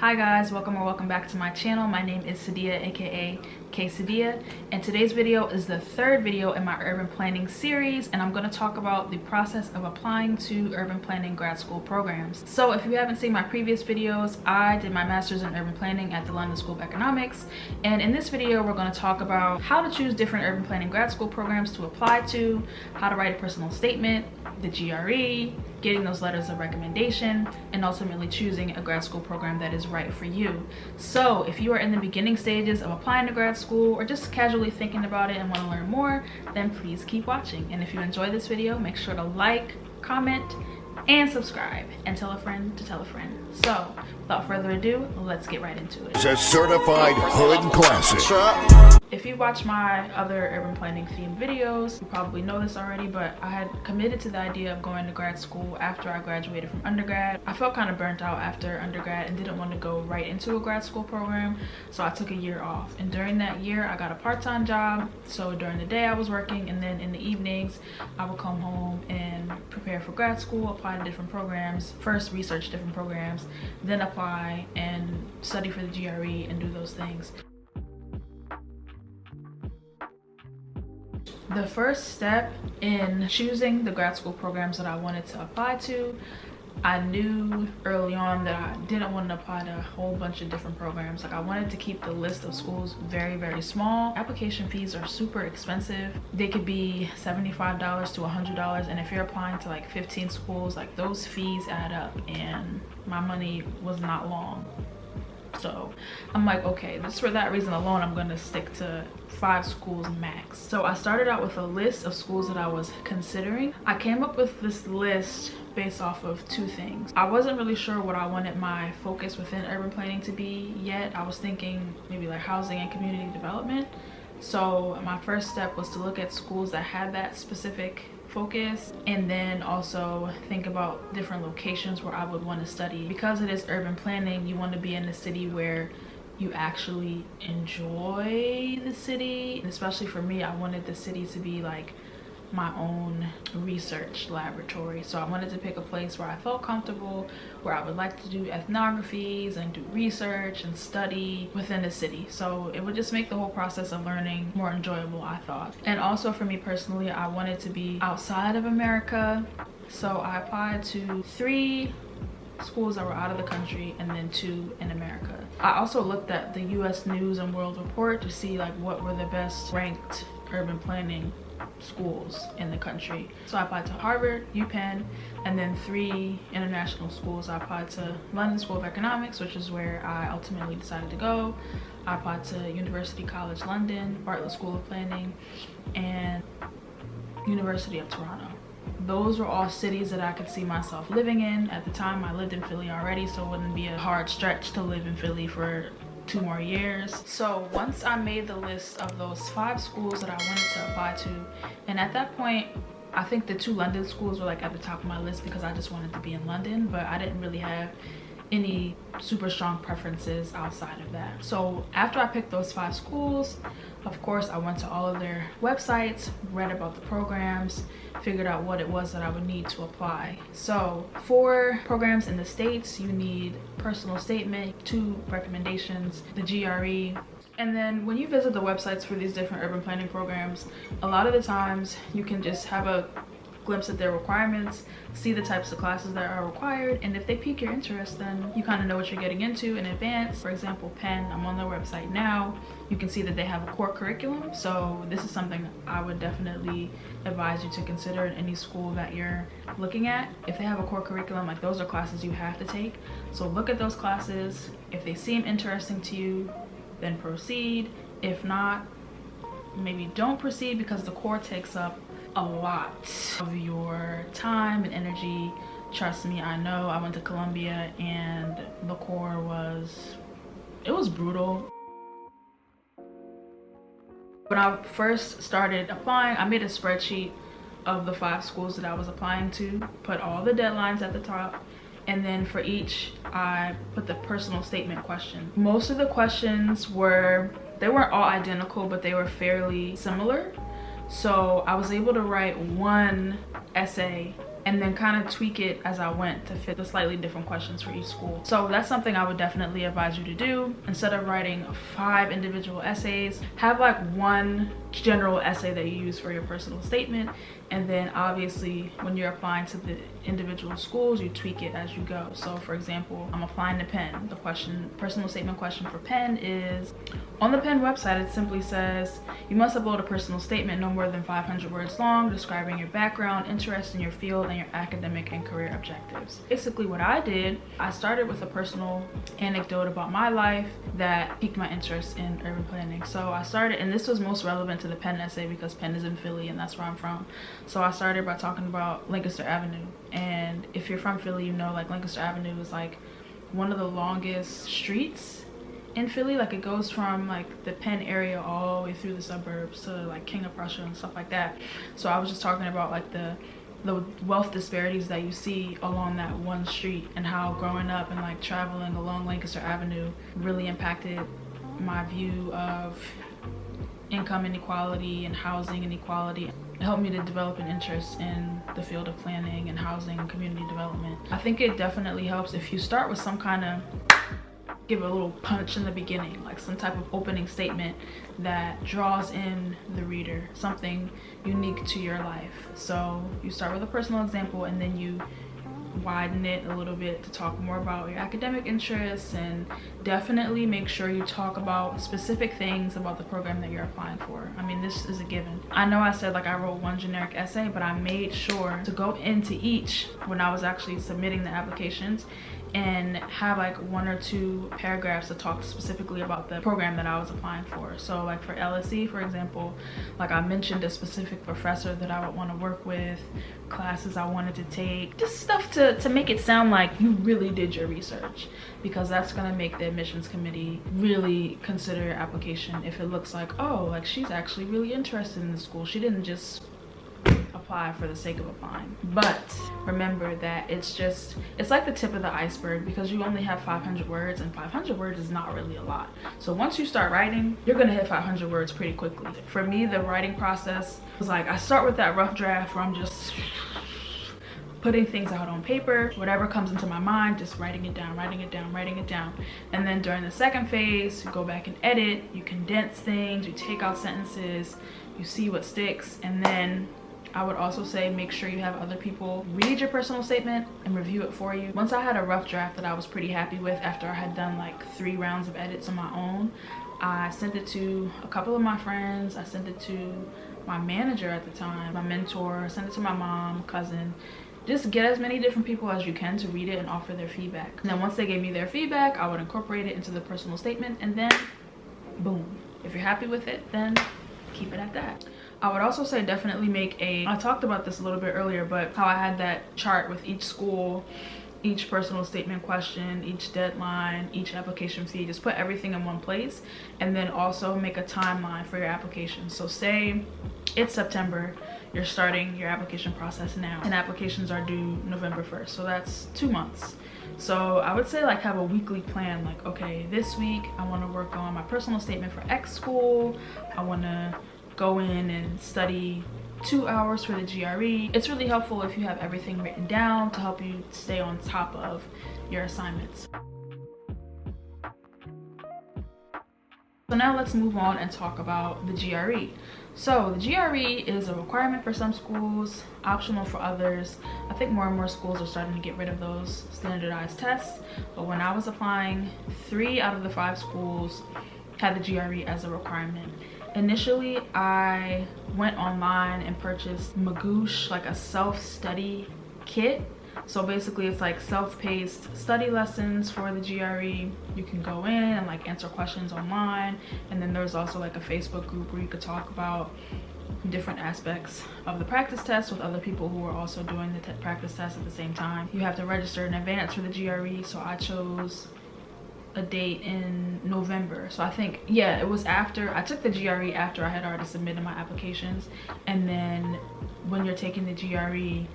Hi guys, welcome back to my channel. My name is Quesadiyah, aka Quesadiyah, and today's video is the third video in my urban planning series, and I'm going to talk about the process of applying to urban planning grad school programs. So if you haven't seen my previous videos, I did my master's in urban planning at the London School of Economics, and in this video we're going to talk about how to choose different urban planning grad school programs to apply to, how to write a personal statement, the GRE, getting those letters of recommendation, and ultimately choosing a grad school program that is right for you. So if you are in the beginning stages of applying to grad school or just casually thinking about it and want to learn more, then please keep watching. And if you enjoy this video, make sure to like, comment, and subscribe, and tell a friend to tell a friend. So without further ado, let's get right into it. It's a certified hood classic. If you watch my other urban planning themed videos, you probably know this already, but I had committed to the idea of going to grad school after I graduated from undergrad. I felt kind of burnt out after undergrad and didn't want to go right into a grad school program, so I took a year off. And during that year, I got a part-time job. So during the day I was working, and then in the evenings, I would come home and prepare for grad school, apply to different programs, first research different programs, then apply and study for the GRE and do those things. The first step in choosing the grad school programs that I wanted to apply to, I knew early on that I didn't want to apply to a whole bunch of different programs. Like, I wanted to keep the list of schools very small. Application fees are super expensive. They could be $75 to $100, and if you're applying to like 15 schools, like those fees add up, and my money was not long. So I'm like, okay, just for that reason alone, I'm going to stick to 5 schools max. So I started out with a list of schools that I was considering. I came up with this list based off of 2 things. I wasn't really sure what I wanted my focus within urban planning to be yet. I was thinking maybe like housing and community development. So my first step was to look at schools that had that specific focus, and then also think about different locations where I would want to study. Because it is urban planning, you want to be in a city where you actually enjoy the city. And especially for me, I wanted the city to be like my own research laboratory. So I wanted to pick a place where I felt comfortable, where I would like to do ethnographies and do research and study within the city. So it would just make the whole process of learning more enjoyable, I thought. And also for me personally, I wanted to be outside of America. So I applied to 3 schools that were out of the country and then 2 in America. I also looked at the US News and World Report to see like what were the best ranked urban planning schools in the country. So I applied to Harvard, UPenn, and then 3 international schools. I applied to London School of Economics, which is where I ultimately decided to go. I applied to University College London, Bartlett School of Planning, and University of Toronto. Those were all cities that I could see myself living in. At the time, I lived in Philly already, so it wouldn't be a hard stretch to live in Philly for 2 more years. So once I made the list of those 5 schools that I wanted to apply to, and at that point, I think the 2 London schools were like at the top of my list because I just wanted to be in London, but I didn't really have any super strong preferences outside of that. So after I picked those 5 schools, of course, I went to all of their websites, read about the programs, figured out what it was that I would need to apply. So for programs in the States, you need personal statement, 2 recommendations, the GRE. And then when you visit the websites for these different urban planning programs, a lot of the times you can just have a glimpse at their requirements, see the types of classes that are required, and if they pique your interest, then you kind of know what you're getting into in advance. For example, Penn, I'm on their website now. You can see that they have a core curriculum, so this is something I would definitely advise you to consider in any school that you're looking at. If they have a core curriculum, like those are classes you have to take. So look at those classes. If they seem interesting to you, then proceed. If not, maybe don't proceed, because the core takes up a lot of your time and energy. Trust me, I know. I went to Columbia and the core was brutal. When I first started applying, I made a spreadsheet of the 5 schools that I was applying to, put all the deadlines at the top, and then for each I put the personal statement question. Most of the questions they weren't all identical, but they were fairly similar. So I was able to write 1 essay and then kind of tweak it as I went to fit the slightly different questions for each school. So that's something I would definitely advise you to do. Instead of writing 5 individual essays, have like one general essay that you use for your personal statement, and then obviously when you're applying to the individual schools, you tweak it as you go. So for example, I'm applying to Penn. The personal statement question for Penn is, on the Penn website it simply says you must upload a personal statement no more than 500 words long describing your background, interest in your field, and your academic and career objectives. Basically what I did, I started with a personal anecdote about my life that piqued my interest in urban planning. So I started, and this was most relevant to the Penn essay because Penn is in Philly and that's where I'm from. So I started by talking about Lancaster Avenue, and if you're from Philly, you know like Lancaster Avenue is like one of the longest streets in Philly. Like it goes from like the Penn area all the way through the suburbs to like King of Prussia and stuff like that. So I was just talking about like the wealth disparities that you see along that one street, and how growing up and like traveling along Lancaster Avenue really impacted my view of income inequality and housing inequality. It helped me to develop an interest in the field of planning and housing and community development. I think it definitely helps if you start with some kind of, give a little punch in the beginning, like some type of opening statement that draws in the reader, something unique to your life. So you start with a personal example and then you widen it a little bit to talk more about your academic interests, and definitely make sure you talk about specific things about the program that you're applying for. I mean, this is a given. I know I said like I wrote one generic essay, but I made sure to go into each when I was actually submitting the applications and have like 1 or 2 paragraphs to talk specifically about the program that I was applying for. So like for LSE, for example, like I mentioned a specific professor that I would want to work with, classes I wanted to take, just stuff to make it sound like you really did your research, because that's going to make the admissions committee really consider your application if it looks like, oh, like she's actually really interested in the school, she didn't just apply for the sake of applying. But remember that it's like the tip of the iceberg, because you only have 500 words, and 500 words is not really a lot. So once you start writing, you're gonna hit 500 words pretty quickly. For me, the writing process was like, I start with that rough draft where I'm just putting things out on paper, whatever comes into my mind, just writing it down. And then during the second phase, you go back and edit, you condense things, you take out sentences, you see what sticks. And then I would also say make sure you have other people read your personal statement and review it for you. Once I had a rough draft that I was pretty happy with after I had done like 3 rounds of edits on my own, I sent it to a couple of my friends, I sent it to my manager at the time, my mentor, I sent it to my mom, cousin. Just get as many different people as you can to read it and offer their feedback. And then once they gave me their feedback, I would incorporate it into the personal statement, and then boom. If you're happy with it, then keep it at that. I would also say definitely make I talked about this a little bit earlier, but how I had that chart with each school, each personal statement question, each deadline, each application fee, just put everything in one place, and then also make a timeline for your application. So say it's September, you're starting your application process now, and applications are due November 1st, so that's 2 months. So I would say like have a weekly plan, like okay, this week I want to work on my personal statement for X school, I want to go in and study 2 hours for the GRE. It's really helpful if you have everything written down to help you stay on top of your assignments. So now let's move on and talk about the GRE. So the GRE is a requirement for some schools, optional for others. I think more and more schools are starting to get rid of those standardized tests. But when I was applying, 3 out of the 5 schools had the GRE as a requirement. Initially, I went online and purchased Magoosh, like a self-study kit. So basically it's like self-paced study lessons for the GRE. You can go in and like answer questions online, and then there's also like a Facebook group where you could talk about different aspects of the practice test with other people who are also doing the practice test at the same time. You have to register in advance for the GRE, so I chose a date in November. So I think, yeah, it was after I took the GRE, after I had already submitted my applications. And then when you're taking the GRE,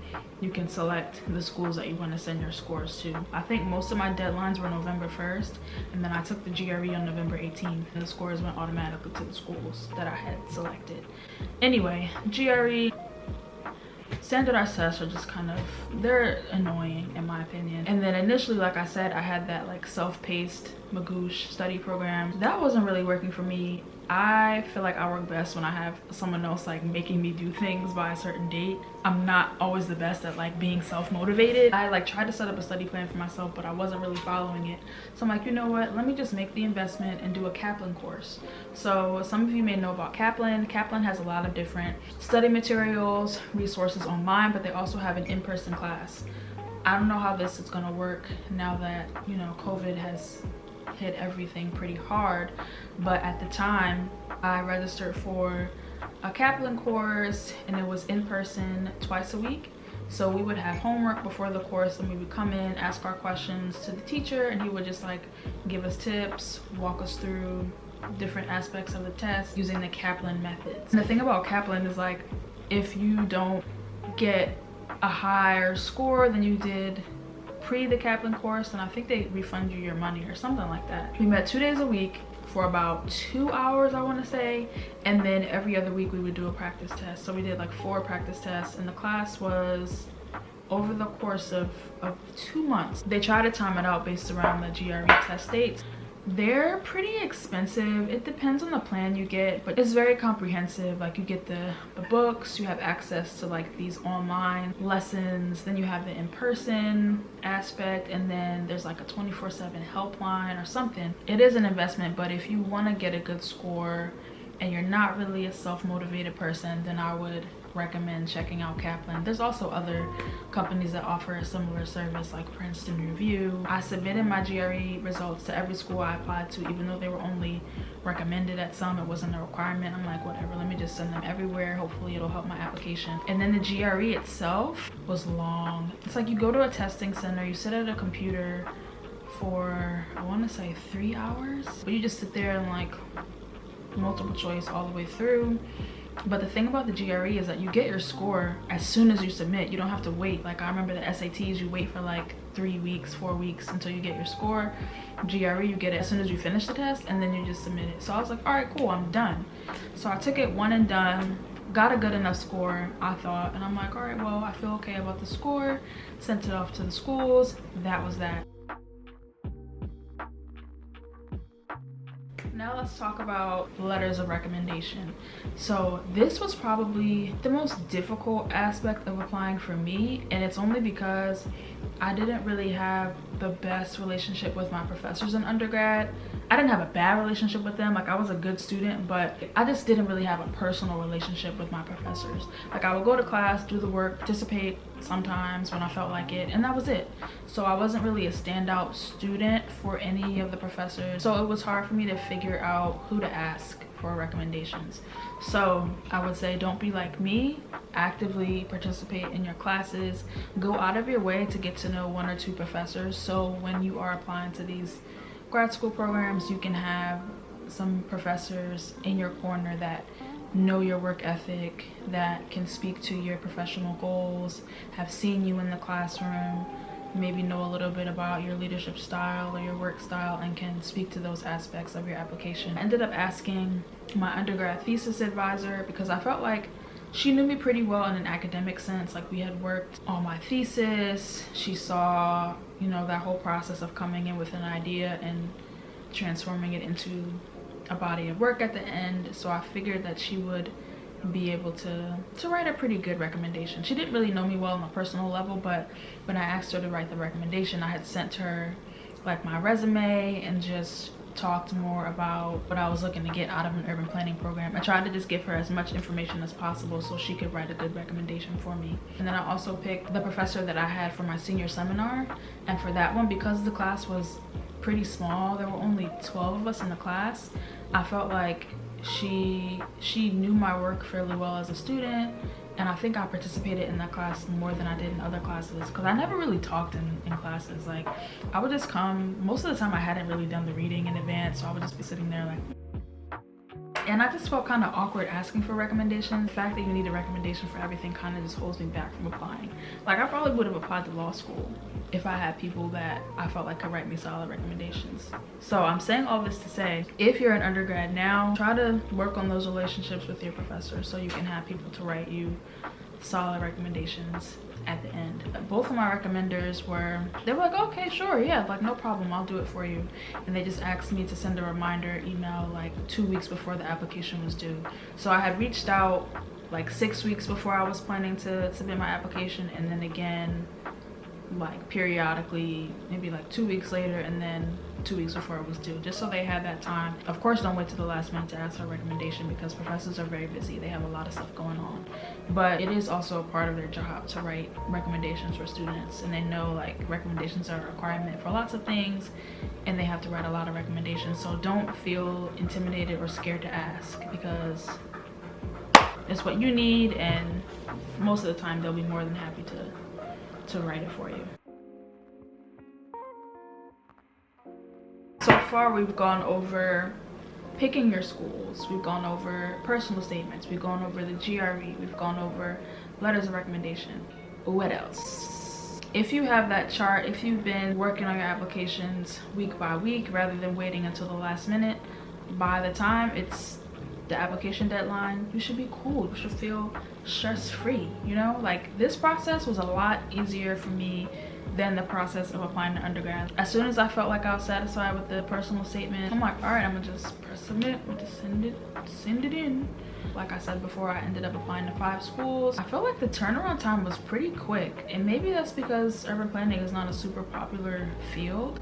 you can select the schools that you want to send your scores to. I think most of my deadlines were November 1st, and then I took the GRE on November 18th, and the scores went automatically to the schools that I had selected. Anyway, GRE, standardized tests are just kind of, they're annoying in my opinion. And then initially, like I said, I had that like self-paced Magoosh study program. That wasn't really working for me. I feel like I work best when I have someone else like making me do things by a certain date. I'm not always the best at like being self-motivated. I like tried to set up a study plan for myself, but I wasn't really following it. So I'm like, you know what, let me just make the investment and do a Kaplan course. So some of you may know about Kaplan. Kaplan has a lot of different study materials, resources online, but they also have an in-person class. I don't know how this is gonna work now that, you know, COVID has hit everything pretty hard, but at the time I registered for a Kaplan course and it was in person twice a week. So we would have homework before the course and we would come in, ask our questions to the teacher, and he would just like give us tips, walk us through different aspects of the test using the Kaplan methods. And the thing about Kaplan is like, if you don't get a higher score than you did pre the Kaplan course, then I think they refund you your money or something like that. We met 2 days a week for about 2 hours, I want to say, and then every other week we would do a practice test. So we did like 4 practice tests, and the class was over the course of 2 months. They try to time it out based around the GRE test dates. They're pretty expensive. It depends on the plan you get, but it's very comprehensive. Like you get the books, you have access to like these online lessons, then you have the in-person aspect, and then there's like a 24/7 helpline or something. It is an investment, but if you want to get a good score and you're not really a self-motivated person, then I would recommend checking out Kaplan. There's also other companies that offer a similar service like Princeton Review. I submitted my GRE results to every school I applied to, even though they were only recommended at some. It wasn't a requirement. I'm like, whatever, let me just send them everywhere. Hopefully it'll help my application. And then the GRE itself was long. It's like you go to a testing center, you sit at a computer for, I want to say 3 hours, but you just sit there and like multiple choice all the way through. But the thing about the GRE is that you get your score as soon as you submit. You don't have to wait. Like I remember the SATs, you wait for like 3 weeks, 4 weeks until you get your score. GRE, you get it as soon as you finish the test, and then you just submit it. So I was like, all right, cool, I'm done. So I took it one and done, got a good enough score, I thought, and I'm like, all right, well, I feel okay about the score. Sent it off to the schools. That was that. Now let's talk about letters of recommendation. So this was probably the most difficult aspect of applying for me, and it's only because I didn't really have the best relationship with my professors in undergrad. I didn't have a bad relationship with them, like I was a good student, but I just didn't really have a personal relationship with my professors. Like I would go to class, do the work, participate sometimes when I felt like it, and that was it. So I wasn't really a standout student for any of the professors, so it was hard for me to figure out who to ask for recommendations. So I would say, don't be like me. Actively participate in your classes. Go out of your way to get to know 1 or 2 professors, so when you are applying to these grad school programs, you can have some professors in your corner that know your work ethic, that can speak to your professional goals, have seen you in the classroom, maybe know a little bit about your leadership style or your work style, and can speak to those aspects of your application. I ended up asking my undergrad thesis advisor because I felt like she knew me pretty well in an academic sense. Like we had worked on my thesis. She saw, you know, that whole process of coming in with an idea and transforming it into a body of work at the end. So I figured that she would be able to write a pretty good recommendation. She didn't really know me well on a personal level, but when I asked her to write the recommendation, I had sent her like my resume and just talked more about what I was looking to get out of an urban planning program. I tried to just give her as much information as possible so she could write a good recommendation for me. And then I also picked the professor that I had for my senior seminar, and for that one, because the class was pretty small, there were only 12 of us in the class, I felt like she knew my work fairly well as a student, and I think I participated in that class more than I did in other classes, because I never really talked in classes. Like I would just come, most of the time I hadn't really done the reading in advance, so I would just be sitting there like, and I just felt kind of awkward asking for recommendations. The fact that you need a recommendation for everything kind of just holds me back from applying. Like I probably would have applied to law school if I had people that I felt like could write me solid recommendations. So I'm saying all this to say, if you're an undergrad now, try to work on those relationships with your professors so you can have people to write you solid recommendations at the end. Both of my recommenders they were like, okay, sure, yeah, like no problem, I'll do it for you. And they just asked me to send a reminder email like 2 weeks before the application was due. So I had reached out like 6 weeks before I was planning to submit my application, and then again like periodically, maybe like 2 weeks later, and then 2 weeks before it was due, just so they had that time. Of course, don't wait to the last minute to ask for a recommendation, because professors are very busy. They have a lot of stuff going on, but it is also a part of their job to write recommendations for students, and they know like recommendations are a requirement for lots of things, and they have to write a lot of recommendations. So don't feel intimidated or scared to ask, because it's what you need, and most of the time they'll be more than happy to write it for you. So far we've gone over picking your schools, we've gone over personal statements, we've gone over the GRE, we've gone over letters of recommendation. What else? If you have that chart, if you've been working on your applications week by week rather than waiting until the last minute, by the time it's the application deadline, you should be cool. You should feel stress-free, you know? Like, this process was a lot easier for me than the process of applying to undergrad. As soon as I felt like I was satisfied with the personal statement, I'm like, all right, I'm gonna just press submit, I'm gonna just send it in. Like I said before, I ended up applying to 5 schools. I feel like the turnaround time was pretty quick, and maybe that's because urban planning is not a super popular field,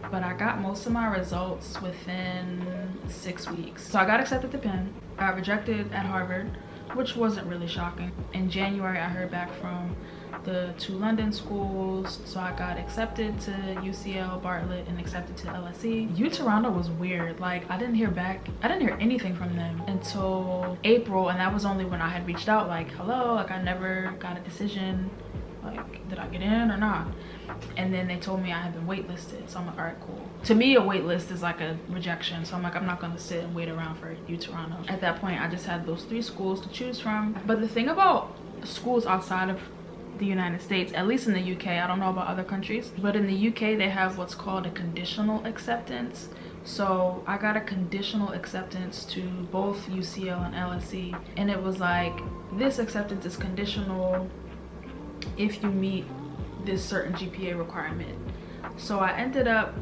but I got most of my results within 6 weeks. So I got accepted to Penn. I got rejected at Harvard, which wasn't really shocking. In January, I heard back from the 2 London schools, so I got accepted to UCL, Bartlett, and accepted to LSE. Toronto was weird. Like, I didn't hear anything from them until April, and that was only when I had reached out like, hello, like I never got a decision, like did I get in or not? And then they told me I had been waitlisted, so I'm like, all right, cool. To me, a waitlist is like a rejection, so I'm like, I'm not gonna sit and wait around for Toronto. At that point, I just had those 3 schools to choose from. But the thing about schools outside of the United States, at least in the UK, I don't know about other countries, but in the UK they have what's called a conditional acceptance. So I got a conditional acceptance to both UCL and LSE, and it was like, this acceptance is conditional if you meet this certain GPA requirement. So I ended up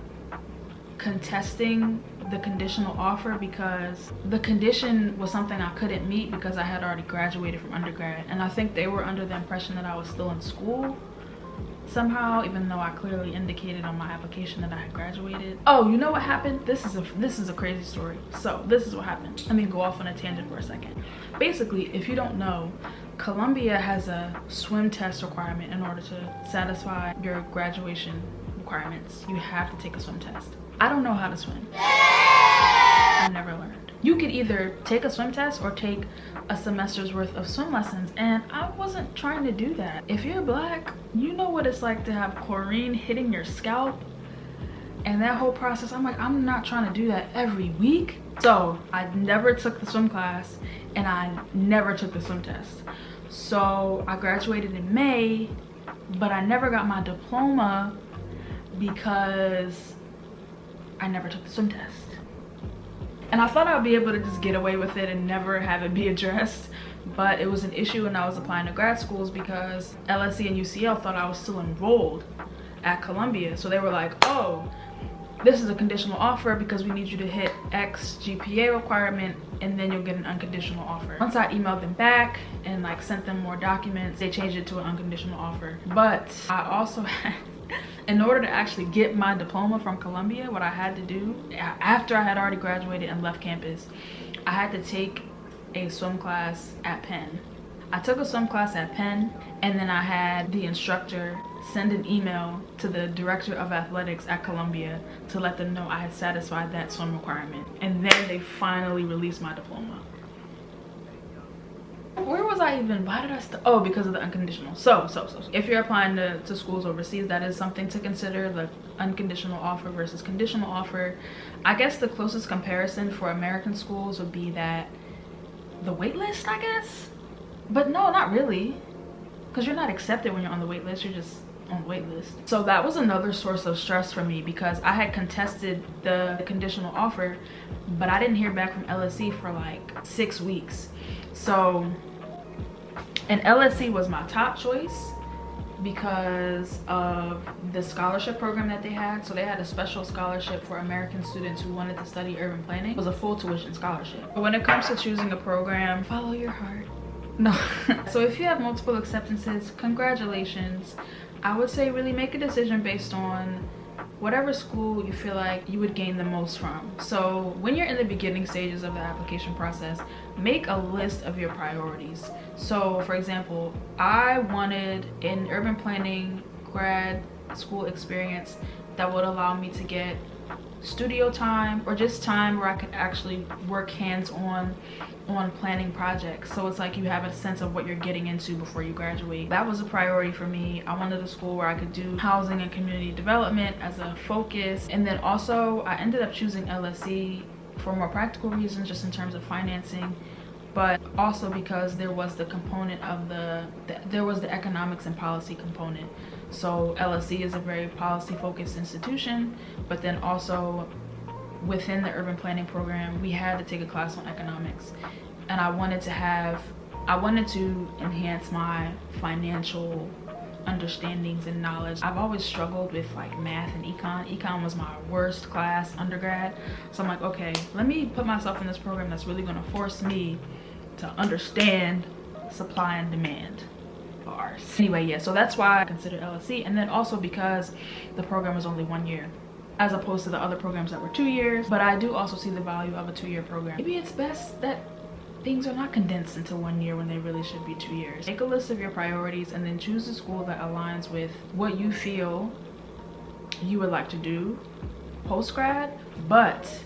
contesting the conditional offer because the condition was something I couldn't meet because I had already graduated from undergrad, and I think they were under the impression that I was still in school somehow, even though I clearly indicated on my application that I had graduated. Oh, you know what happened? This is a crazy story. So this is what happened. Let me go off on a tangent for a second. Basically, if you don't know, Columbia has a swim test requirement in order to satisfy your graduation requirements. You have to take a swim test. I don't know how to swim. I never learned. You could either take a swim test or take a semester's worth of swim lessons, and I wasn't trying to do that. If you're black, you know what it's like to have chlorine hitting your scalp, and that whole process. I'm like, I'm not trying to do that every week. So I never took the swim class, and I never took the swim test. So I graduated in May, but I never got my diploma because I never took the swim test. And I thought I'd be able to just get away with it and never have it be addressed, but it was an issue when I was applying to grad schools because LSE and UCL thought I was still enrolled at Columbia. So they were like, oh, this is a conditional offer because we need you to hit X GPA requirement, and then you'll get an unconditional offer. Once I emailed them back and like sent them more documents, they changed it to an unconditional offer. But I also had, in order to actually get my diploma from Columbia, what I had to do after I had already graduated and left campus, I had to take a swim class at Penn. I took a swim class at Penn, and then I had the instructor send an email to the director of athletics at Columbia to let them know I had satisfied that swim requirement. And then they finally released my diploma. Where was I even? Why did I oh, because of the unconditional. So if you're applying to schools overseas, that is something to consider, the unconditional offer versus conditional offer. I guess the closest comparison for American schools would be that the wait list, I guess. But no, not really, because you're not accepted when you're on the wait list, you're just on the wait list. So that was another source of stress for me because I had contested the conditional offer, but I didn't hear back from LSE for like 6 weeks. So And LSC was my top choice because of the scholarship program that they had. So they had a special scholarship for American students who wanted to study urban planning. It was a full tuition scholarship. But when it comes to choosing a program, follow your heart. No. So if you have multiple acceptances, congratulations. I would say really make a decision based on whatever school you feel like you would gain the most from. So when you're in the beginning stages of the application process, make a list of your priorities. So for example, I wanted an urban planning grad school experience that would allow me to get studio time or just time where I could actually work hands-on on planning projects. So it's like you have a sense of what you're getting into before you graduate. That was a priority for me. I wanted a school where I could do housing and community development as a focus. And then also I ended up choosing LSC for more practical reasons, just in terms of financing, but also because there was the component of there was the economics and policy component. So LSC is a very policy focused institution, but then also within the urban planning program we had to take a class on economics, and I wanted to enhance my financial understandings and knowledge. I've always struggled with like math and econ was my worst class undergrad, so I'm like, okay, let me put myself in this program that's really going to force me to understand supply and demand. Bars. Anyway, yeah, so that's why I considered LSC, and then also because the program was only 1 year as opposed to the other programs that were 2 years. But I do also see the value of a 2-year program. Maybe it's best that things are not condensed into 1 year when they really should be 2 years. Make a list of your priorities and then choose a school that aligns with what you feel you would like to do post-grad, but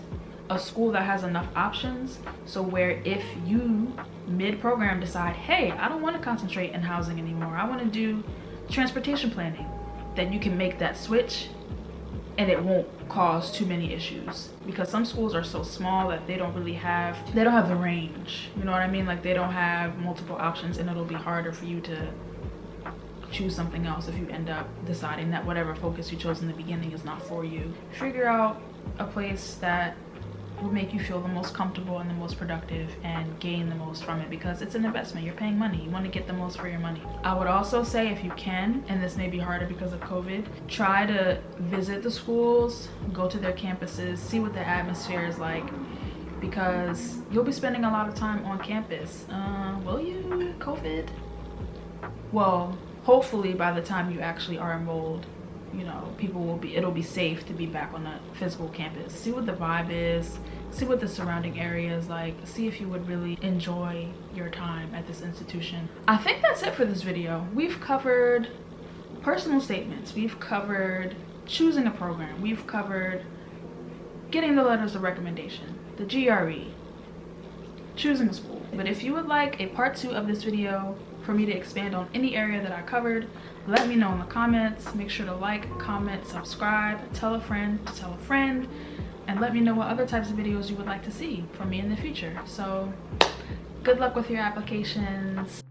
a school that has enough options, so where if you mid-program decide, hey, I don't want to concentrate in housing anymore, I want to do transportation planning, then you can make that switch and it won't cause too many issues, because some schools are so small that they don't have the range, you know what I mean? Like they don't have multiple options, and it'll be harder for you to choose something else if you end up deciding that whatever focus you chose in the beginning is not for you. Figure out a place that will make you feel the most comfortable and the most productive and gain the most from it, because it's an investment. You're paying money, you want to get the most for your money. I would also say, if you can, and this may be harder because of COVID, try to visit the schools, go to their campuses, see what the atmosphere is like, because you'll be spending a lot of time on campus. Will you? COVID? Well, hopefully by the time you actually are enrolled, you know, it'll be safe to be back on the physical campus. See what the vibe is, see what the surrounding area is like, see if you would really enjoy your time at this institution. I think that's it for this video. We've covered personal statements, we've covered choosing a program, we've covered getting the letters of recommendation, the GRE, choosing a school. But if you would like a part 2 of this video for me to expand on any area that I covered, let me know in the comments. Make sure to like, comment, subscribe, tell a friend to tell a friend, and let me know what other types of videos you would like to see from me in the future. So good luck with your applications.